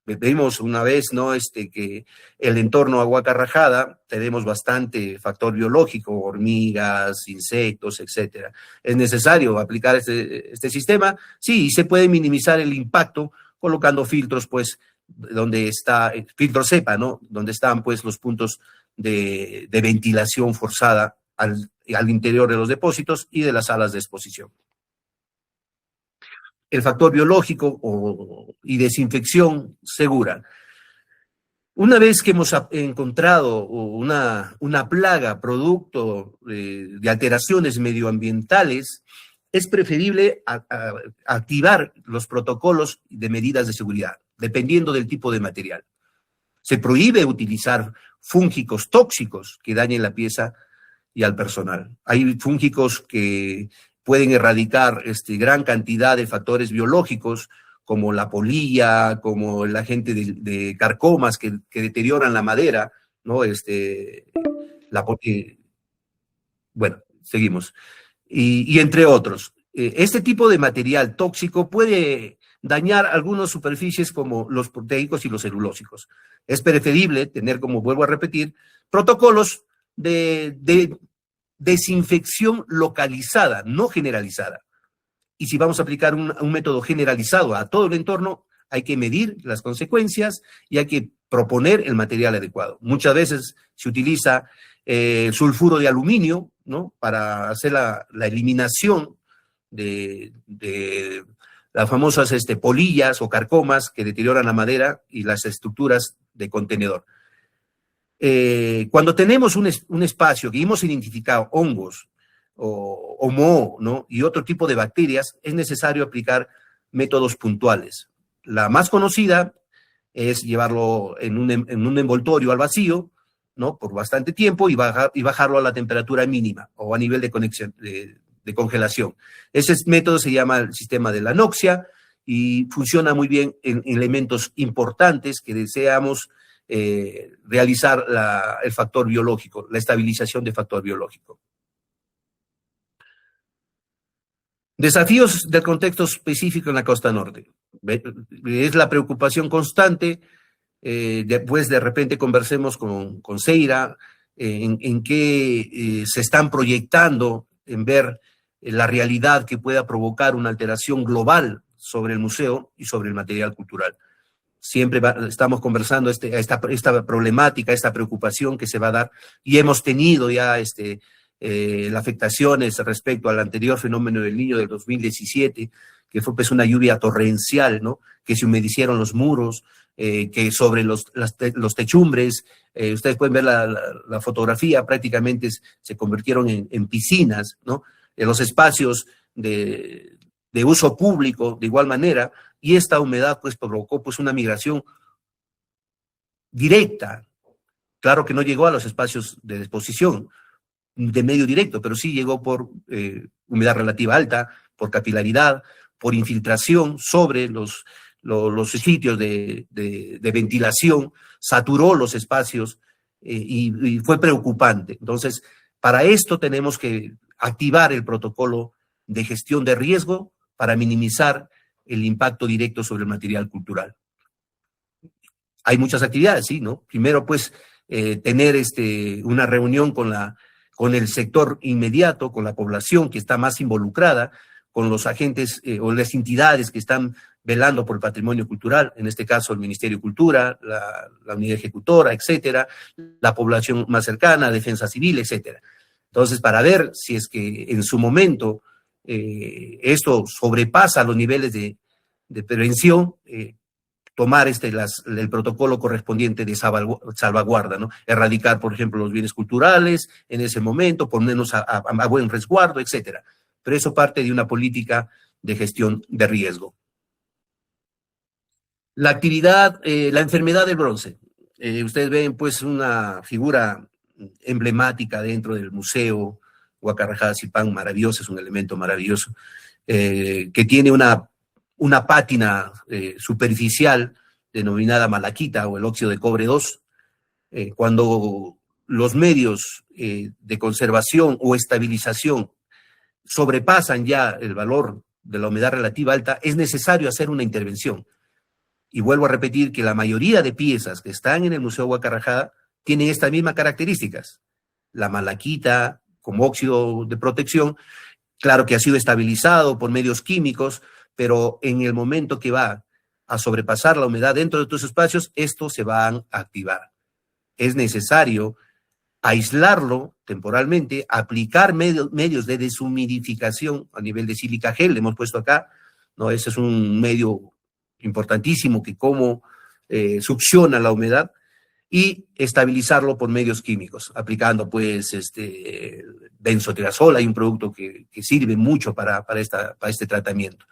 S2: Vimos una vez, ¿no? Que el entorno a Huacarrajada tenemos bastante factor biológico, hormigas, insectos, etcétera. ¿Es necesario aplicar este sistema? Sí, y se puede minimizar el impacto colocando filtros, pues, donde está, filtro cepa, ¿no? Donde están, pues, los puntos de ventilación forzada al interior de los depósitos y de las salas de exposición. El factor biológico y desinfección segura. Una vez que hemos encontrado una plaga producto de alteraciones medioambientales, es preferible activar los protocolos de medidas de seguridad, dependiendo del tipo de material. Se prohíbe utilizar fúngicos tóxicos que dañen la pieza y al personal. Hay fúngicos que pueden erradicar gran cantidad de factores biológicos, como la polilla, como el agente de carcomas que deterioran la madera, ¿no? Bueno, seguimos. Y entre otros. Este tipo de material tóxico puede dañar algunas superficies como los proteicos y los celulósicos. Es preferible tener, como vuelvo a repetir, protocolos de desinfección localizada, no generalizada. Y si vamos a aplicar un método generalizado a todo el entorno, hay que medir las consecuencias y hay que proponer el material adecuado. Muchas veces se utiliza sulfuro de aluminio, ¿no? Para hacer la eliminación de las famosas polillas o carcomas que deterioran la madera y las estructuras de contenedor. Cuando tenemos un espacio que hemos identificado hongos o moho, ¿no? Y otro tipo de bacterias, es necesario aplicar métodos puntuales. La más conocida es llevarlo en un envoltorio al vacío, ¿no? Por bastante tiempo y bajarlo a la temperatura mínima o a nivel de congelación. Ese método se llama el sistema de la anoxia y funciona muy bien en elementos importantes que deseamos realizar el factor biológico, la estabilización del factor biológico. Desafíos del contexto específico en la costa norte. Es la preocupación constante. Después de repente conversemos con Seira en qué se están proyectando en ver la realidad que pueda provocar una alteración global sobre el museo y sobre el material cultural. Siempre estamos conversando esta problemática, esta preocupación que se va a dar, y hemos tenido ya las afectaciones respecto al anterior fenómeno del Niño del 2017, que fue pues una lluvia torrencial, ¿no? Que se humedecieron los muros, que sobre los techumbres, ustedes pueden ver la fotografía, prácticamente se convirtieron en piscinas, ¿no? Los espacios de uso público de igual manera, y esta humedad pues provocó pues una migración directa. Claro que no llegó a los espacios de disposición de medio directo, pero sí llegó por humedad relativa alta, por capilaridad, por infiltración sobre los sitios de ventilación, saturó los espacios y fue preocupante. Entonces, para esto tenemos que activar el protocolo de gestión de riesgo para minimizar el impacto directo sobre el material cultural. Hay muchas actividades, sí, ¿no? Primero, pues, tener una reunión con el sector inmediato, con la población que está más involucrada, con los agentes o las entidades que están velando por el patrimonio cultural, en este caso el Ministerio de Cultura, la unidad ejecutora, etcétera, la población más cercana, Defensa Civil, etcétera. Entonces, para ver si es que en su momento esto sobrepasa los niveles de prevención, tomar el protocolo correspondiente de salvaguarda, ¿no? Erradicar, por ejemplo, los bienes culturales en ese momento, ponernos a buen resguardo, etcétera. Pero eso parte de una política de gestión de riesgo. La actividad, la enfermedad del bronce. Ustedes ven, pues, una figura emblemática dentro del museo Huacca Zipán, maravilloso, es un elemento maravilloso, que tiene una pátina superficial denominada malaquita o el óxido de cobre 2. Cuando los medios de conservación o estabilización sobrepasan ya el valor de la humedad relativa alta, es necesario hacer una intervención. Y vuelvo a repetir que la mayoría de piezas que están en el Museo Huaca tienen estas mismas características. La malaquita como óxido de protección, claro que ha sido estabilizado por medios químicos, pero en el momento que va a sobrepasar la humedad dentro de tus espacios, estos se van a activar. Es necesario aislarlo temporalmente, aplicar medios de deshumidificación a nivel de sílica gel, le hemos puesto acá, ¿no? Ese es un medio importantísimo que succiona la humedad, y estabilizarlo por medios químicos, aplicando pues benzotiazol, hay un producto que sirve mucho para este tratamiento.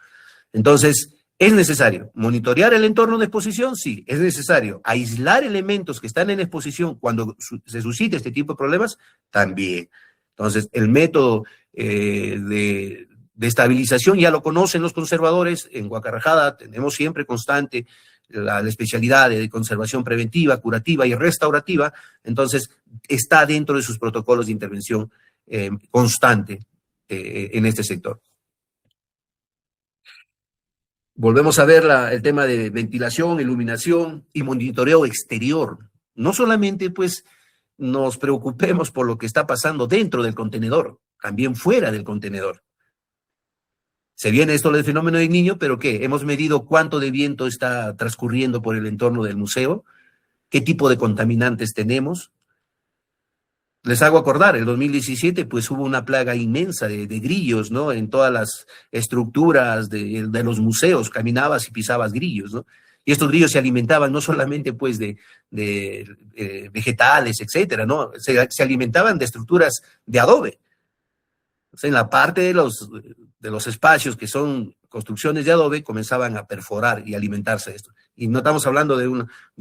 S2: Entonces, ¿es necesario monitorear el entorno de exposición? Sí. ¿Es necesario aislar elementos que están en exposición cuando se suscita este tipo de problemas? También. Entonces, el método de estabilización ya lo conocen los conservadores. En Huaca tenemos siempre constante la especialidad de conservación preventiva, curativa y restaurativa. Entonces, está dentro de sus protocolos de intervención constante en este sector. Volvemos a ver el tema de ventilación, iluminación y monitoreo exterior. No solamente, pues, nos preocupemos por lo que está pasando dentro del contenedor, también fuera del contenedor. Se viene esto del fenómeno del Niño, pero ¿qué? Hemos medido cuánto de viento está transcurriendo por el entorno del museo, qué tipo de contaminantes tenemos. Les hago acordar, el 2017 pues hubo una plaga inmensa de grillos, ¿no? En todas las estructuras de los museos, caminabas y pisabas grillos, ¿no? Y estos grillos se alimentaban no solamente pues de vegetales, etcétera, ¿no? Se alimentaban de estructuras de adobe. O sea, en la parte de los espacios que son construcciones de adobe comenzaban a perforar y alimentarse de esto. Y no estamos hablando de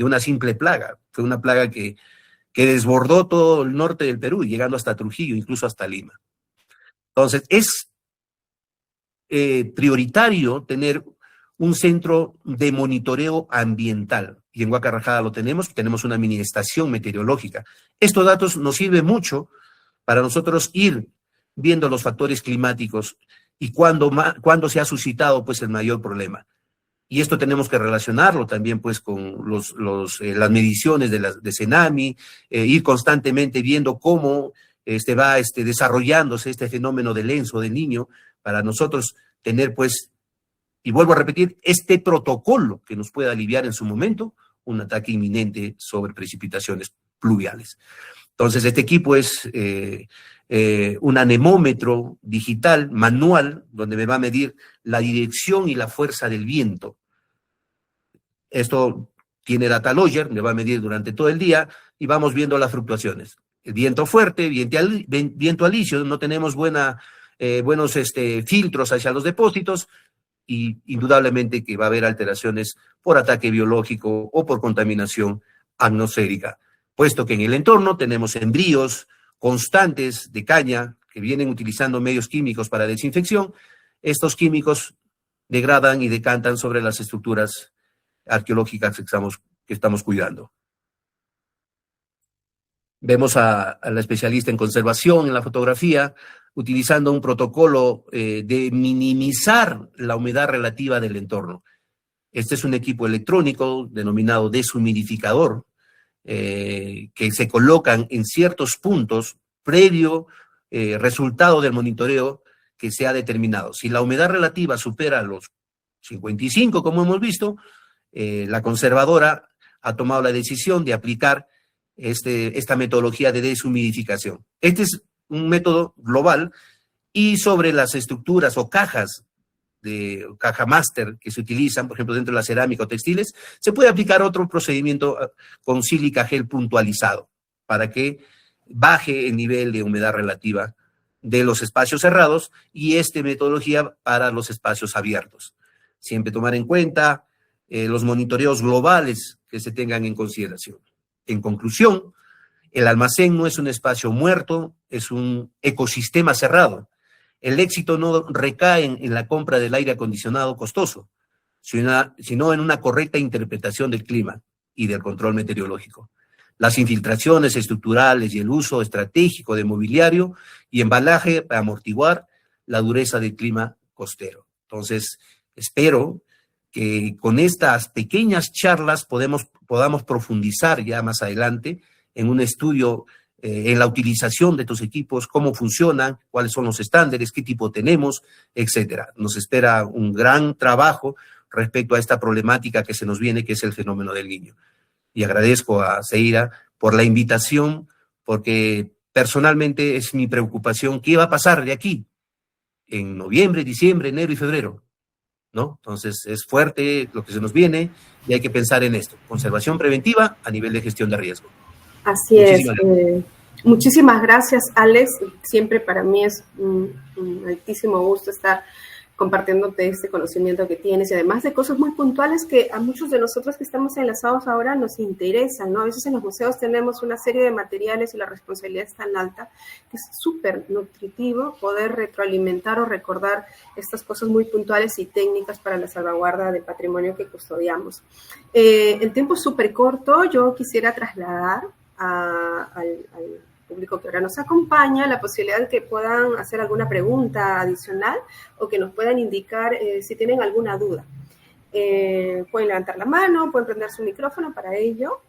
S2: una simple plaga, fue una plaga que desbordó todo el norte del Perú, llegando hasta Trujillo, incluso hasta Lima. Entonces, es prioritario tener un centro de monitoreo ambiental. Y en Huaca lo tenemos una mini estación meteorológica. Estos datos nos sirven mucho para nosotros ir viendo los factores climáticos y cuándo se ha suscitado pues el mayor problema. Y esto tenemos que relacionarlo también pues con las mediciones de Cenami, ir constantemente viendo cómo va desarrollándose este fenómeno del ENSO, del Niño, para nosotros tener pues, y vuelvo a repetir, este protocolo que nos pueda aliviar en su momento un ataque inminente sobre precipitaciones pluviales. Entonces, este equipo es un anemómetro digital, manual, donde me va a medir la dirección y la fuerza del viento. Esto tiene data logger, le va a medir durante todo el día y vamos viendo las fluctuaciones. El viento fuerte, viento alisio, no tenemos buenos filtros hacia los depósitos y indudablemente que va a haber alteraciones por ataque biológico o por contaminación atmosférica, puesto que en el entorno tenemos embrios constantes de caña que vienen utilizando medios químicos para desinfección. Estos químicos degradan y decantan sobre las estructuras arqueológicas que estamos cuidando. Vemos a la especialista en conservación en la fotografía, utilizando un protocolo de minimizar la humedad relativa del entorno. Este es un equipo electrónico denominado deshumidificador, que se colocan en ciertos puntos previo resultado del monitoreo que se ha determinado. Si la humedad relativa supera los 55, como hemos visto, la conservadora ha tomado la decisión de aplicar esta metodología de deshumidificación. Este es un método global y sobre las estructuras o cajas de caja máster que se utilizan, por ejemplo, dentro de la cerámica o textiles, se puede aplicar otro procedimiento con sílica gel puntualizado para que baje el nivel de humedad relativa de los espacios cerrados y esta metodología para los espacios abiertos. Siempre tomar en cuenta los monitoreos globales que se tengan en consideración. En conclusión, el almacén no es un espacio muerto, es un ecosistema cerrado. El éxito no recae en la compra del aire acondicionado costoso, sino en una correcta interpretación del clima y del control meteorológico. Las infiltraciones estructurales y el uso estratégico de mobiliario y embalaje para amortiguar la dureza del clima costero. Entonces, espero que con estas pequeñas charlas podamos profundizar ya más adelante en un estudio en la utilización de estos equipos, cómo funcionan, cuáles son los estándares, qué tipo tenemos, etcétera. Nos espera un gran trabajo respecto a esta problemática que se nos viene, que es el fenómeno del Niño. Y agradezco a Seira por la invitación, porque personalmente es mi preocupación qué va a pasar de aquí en noviembre, diciembre, enero y febrero, ¿no? Entonces es fuerte lo que se nos viene y hay que pensar en esto, conservación preventiva a nivel de gestión de riesgo.
S1: Así es. Muchísimas gracias, Alex. Siempre para mí es un altísimo gusto estar compartiéndote este conocimiento que tienes y además de cosas muy puntuales que a muchos de nosotros que estamos enlazados ahora nos interesan, ¿no? A veces en los museos tenemos una serie de materiales y la responsabilidad es tan alta que es súper nutritivo poder retroalimentar o recordar estas cosas muy puntuales y técnicas para la salvaguarda del patrimonio que custodiamos. El tiempo es súper corto. Yo quisiera trasladar al público que ahora nos acompaña la posibilidad de que puedan hacer alguna pregunta adicional o que nos puedan indicar si tienen alguna duda. Pueden levantar la mano, pueden prender su micrófono para ello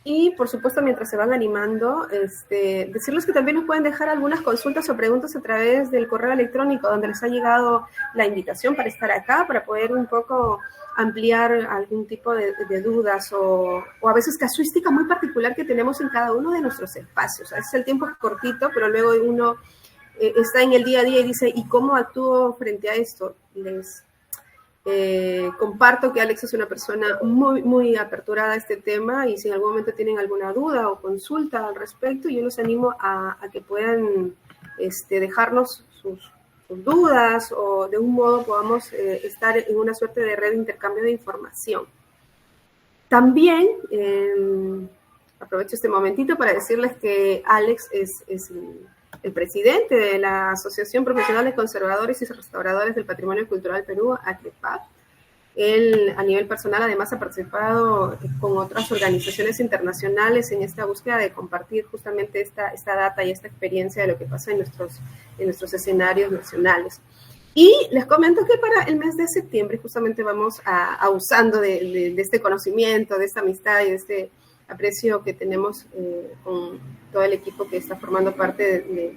S1: y, por supuesto, mientras se van animando, decirles que también nos pueden dejar algunas consultas o preguntas a través del correo electrónico donde les ha llegado la invitación para estar acá, para poder un poco ampliar algún tipo de dudas o a veces casuística muy particular que tenemos en cada uno de nuestros espacios. A veces el tiempo es cortito, pero luego uno está en el día a día y dice, ¿y cómo actúo frente a esto? Les comparto que Alex es una persona muy, muy aperturada a este tema y si en algún momento tienen alguna duda o consulta al respecto, yo los animo a que puedan dejarnos sus dudas o de un modo podamos estar en una suerte de red de intercambio de información. También aprovecho este momentito para decirles que Alex es el presidente de la Asociación Profesional de Conservadores y Restauradores del Patrimonio Cultural Perú, ACREPAP. Él, a nivel personal, además ha participado con otras organizaciones internacionales en esta búsqueda de compartir justamente esta data y esta experiencia de lo que pasa en nuestros escenarios nacionales. Y les comento que para el mes de septiembre justamente vamos a usando de este conocimiento, de esta amistad y de este aprecio que tenemos con todo el equipo que está formando parte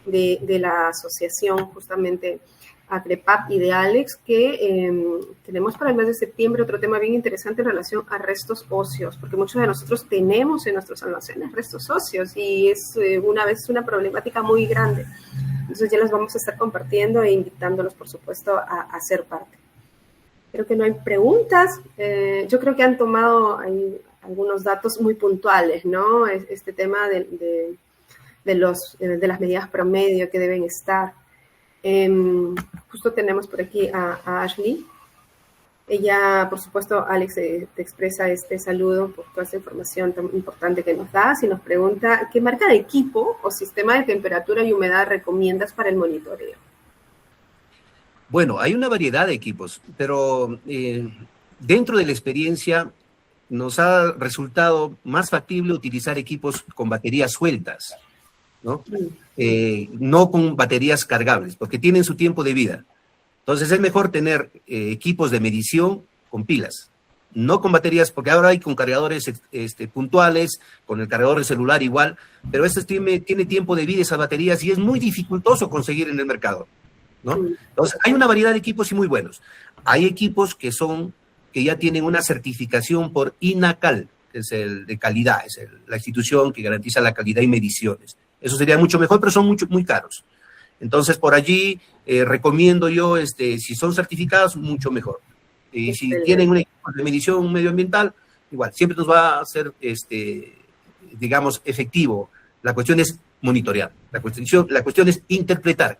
S1: de la asociación justamente ACREPAP y de Alex, que tenemos para el mes de septiembre otro tema bien interesante en relación a restos óseos, porque muchos de nosotros tenemos en nuestros almacenes restos óseos y es una problemática muy grande. Entonces ya los vamos a estar compartiendo e invitándolos, por supuesto, a ser parte. Creo que no hay preguntas. Yo creo que han tomado ahí algunos datos muy puntuales, ¿no? Este tema de las medidas promedio que deben estar. Justo tenemos por aquí a Ashley. Ella, por supuesto, Alex, te expresa este saludo por toda esta información tan importante que nos das y nos pregunta ¿qué marca de equipo o sistema de temperatura y humedad recomiendas para el monitoreo?
S2: Bueno, hay una variedad de equipos, pero dentro de la experiencia nos ha resultado más factible utilizar equipos con baterías sueltas, ¿no? No con baterías cargables, porque tienen su tiempo de vida. Entonces es mejor tener equipos de medición con pilas, no con baterías, porque ahora hay con cargadores puntuales, con el cargador de celular igual, pero tiene tiempo de vida esas baterías y es muy dificultoso conseguir en el mercado, ¿no? Entonces hay una variedad de equipos y muy buenos. Hay equipos que ya tienen una certificación por INACAL, que es el de calidad, es la institución que garantiza la calidad y mediciones. Eso sería mucho mejor, pero son muy caros. Entonces, por allí recomiendo yo, si son certificados, mucho mejor. Y si tienen un equipo de medición medioambiental, igual, siempre nos va a ser, digamos, efectivo. La cuestión es monitorear, la cuestión es interpretar.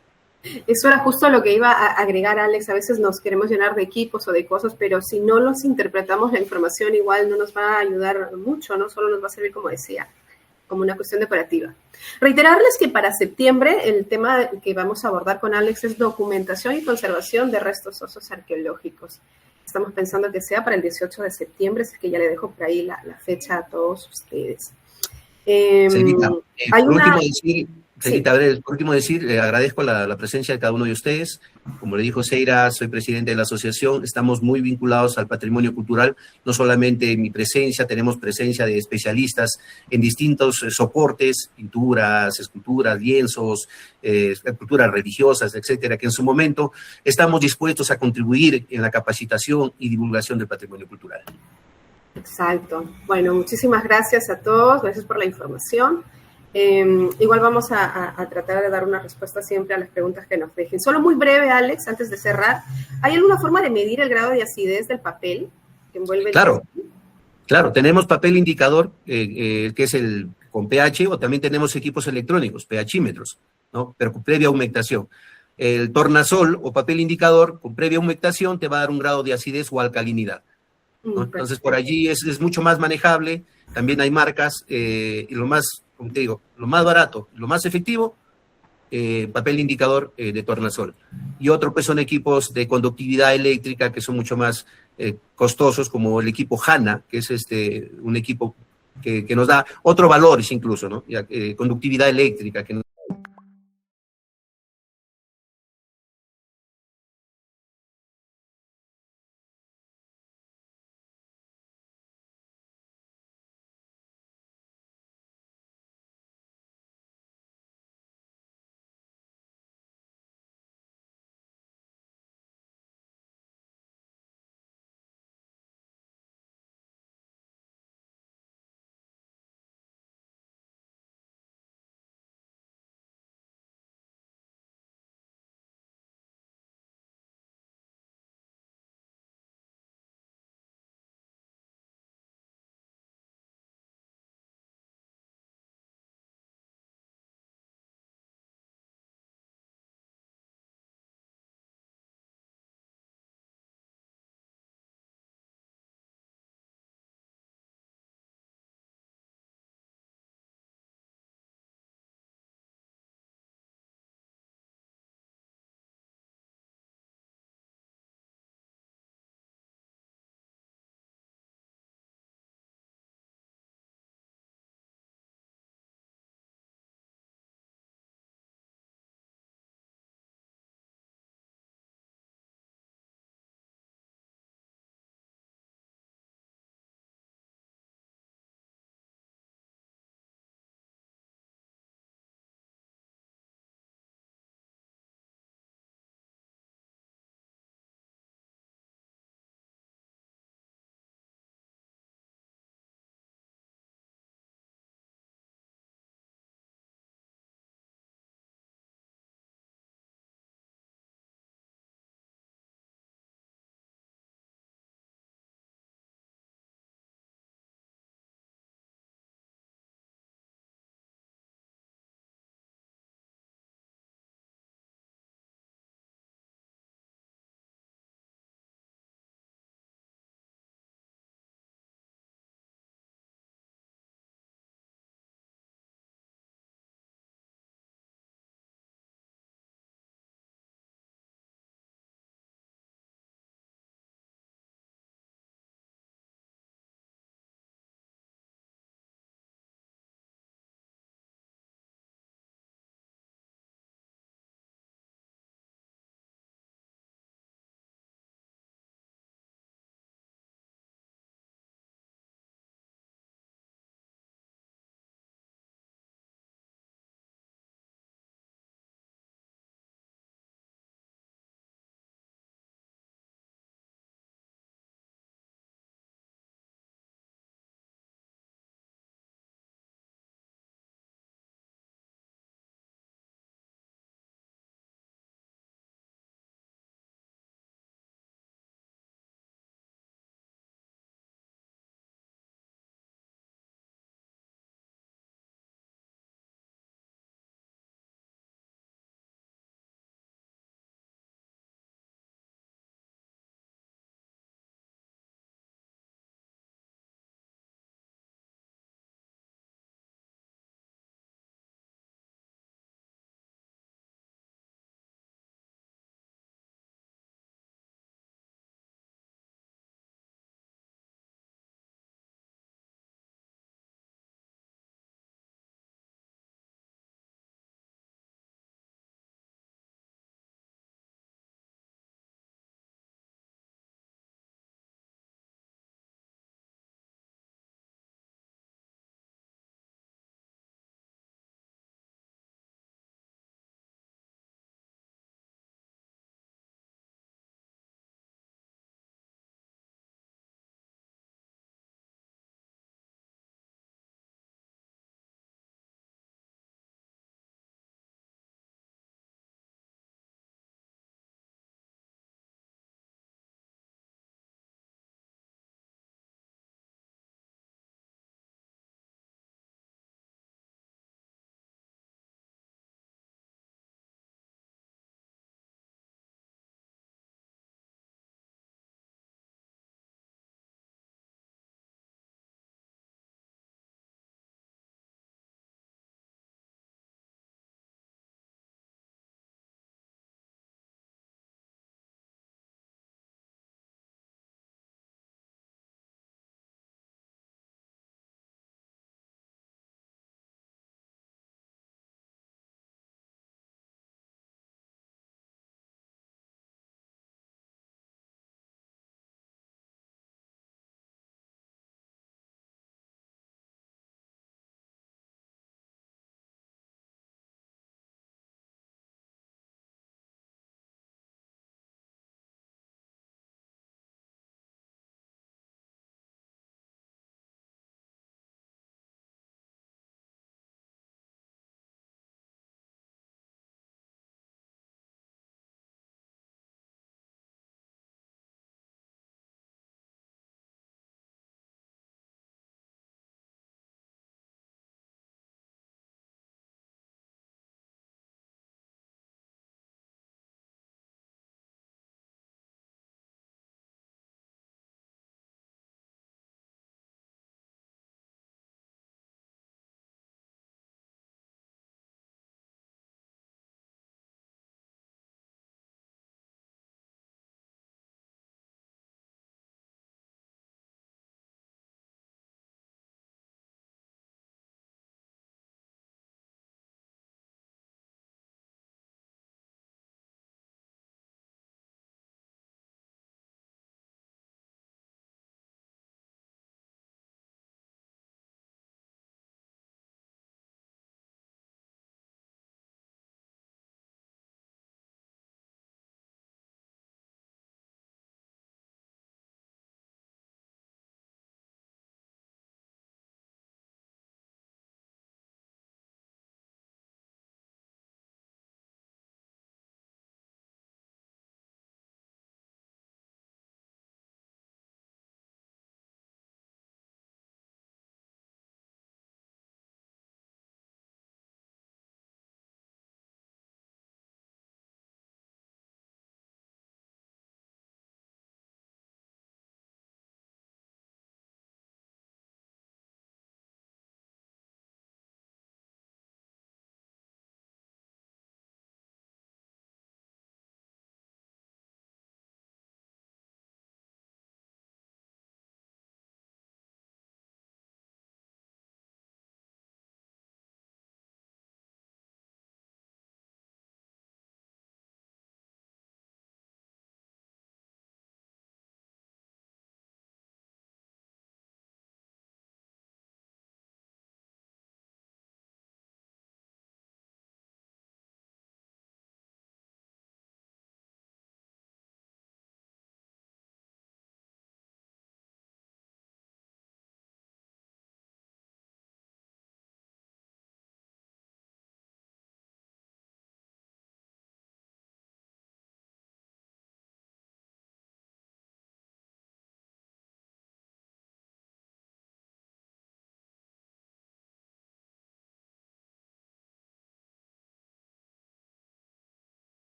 S1: Eso era justo lo que iba a agregar, Alex. A veces nos queremos llenar de equipos o de cosas, pero si no los interpretamos, la información igual no nos va a ayudar mucho, no solo nos va a servir, como decía, como una cuestión decorativa. Reiterarles que para septiembre el tema que vamos a abordar con Alex es documentación y conservación de restos óseos arqueológicos. Estamos pensando que sea para el 18 de septiembre, así que ya le dejo por ahí la fecha a todos ustedes.
S2: Por último decir, agradezco la presencia de cada uno de ustedes. Como le dijo Seira, soy presidente de la asociación, estamos muy vinculados al patrimonio cultural, no solamente en mi presencia, tenemos presencia de especialistas en distintos soportes, pinturas, esculturas, lienzos, esculturas religiosas, etcétera, que en su momento estamos dispuestos a contribuir en la capacitación y divulgación del patrimonio cultural.
S1: Exacto. Bueno, muchísimas gracias a todos, gracias por la información. Igual vamos a tratar de dar una respuesta siempre a las preguntas que nos dejen. Solo muy breve, Alex, antes de cerrar. ¿Hay alguna forma de medir el grado de acidez del papel que envuelve?
S2: Claro, tenemos papel indicador, que es el con pH, o también tenemos equipos electrónicos, pHímetros, ¿no? Pero con previa humectación. El tornasol o papel indicador con previa humectación te va a dar un grado de acidez o alcalinidad, ¿no? Entonces, por allí es mucho más manejable. También hay marcas, y como te digo, lo más barato, lo más efectivo, papel indicador de tornasol. Y otro pues son equipos de conductividad eléctrica que son mucho más costosos, como el equipo HANA, que es un equipo que nos da otro valor incluso, ¿no? Conductividad eléctrica, que